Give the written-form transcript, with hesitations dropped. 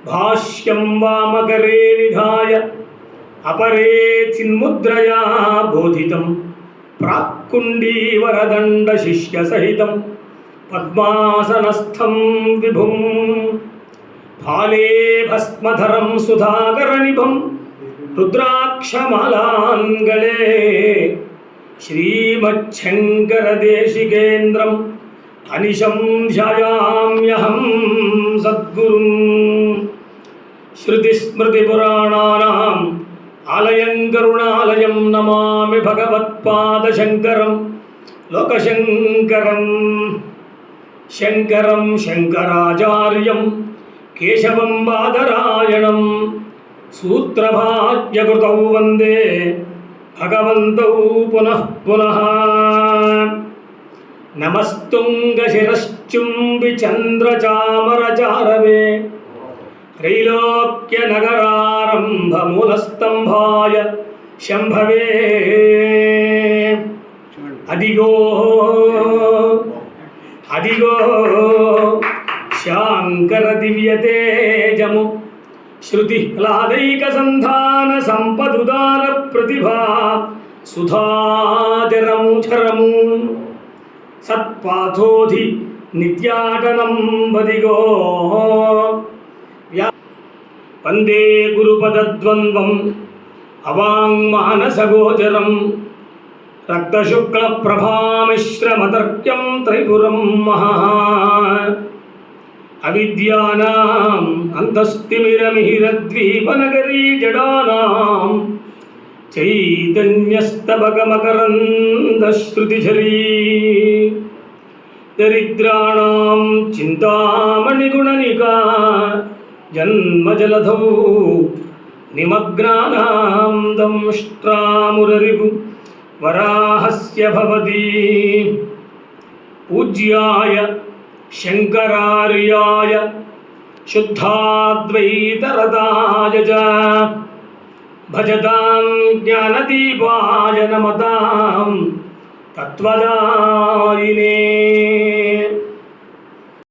భాష్యం వామకరే నిధాయ अपरे चिन्मुद्रया बोधितं प्राक्कुण्डीवरदण्ड शिष्यसहितं पद्मासनस्थं विभुं फाले भस्मधरं सुधाकरनिभं रुद्राक्षमालाङ्गले श्रीमच्छङ्करदेशिकेन्द्रम् अनिशं ध्यायाम्यहं सद्गुरुं श्रुतिस्मृतिपुराणानाम् आलयं करुणालयं नमामि भगवत्पादशङ्करं लोकशङ्करं शङ्करं शङ्कराचार्यं केशवं बादरायणं सूत्रभाग्यकृतौ वन्दे भगवन्तौ पुनः पुनः नमस्तुङ्गशिरश्चुम्बिचन्द्रचामरचारवे त्रैलोक्यनगरारम्भमूलस्तम्भाय शम्भवे अदिगो अदिगो शाङ्करदिव्यतेजमु श्रुतिह्लादैकसन्धानसम्पदुदारप्रतिभा सुधाचरमुचरमु सत्पाथोधि नित्याटनं बदिगो वंदे गुरुपदद्वन्द्वम् अवाङ्मानसगोचरं रक्तशुक्लप्रभामिश्रमतर्क्यं त्रैपुरं महा अविद्यानाम् अन्तस्तिमिरमिहिरद्वीपनगरी जडानां चैतन्यस्तबकमकरन्दश्रुतिझरी दरिद्राणां चिन्तामणिगुणनिका जन्मजलधौ निमग्नानां दंष्ट्रामुररिपु वराहस्य भवति पूज्याय शङ्करार्याय शुद्धाद्वैतरताय च भजतां ज्ञानदीपाय नमतां तत्त्वदायिने।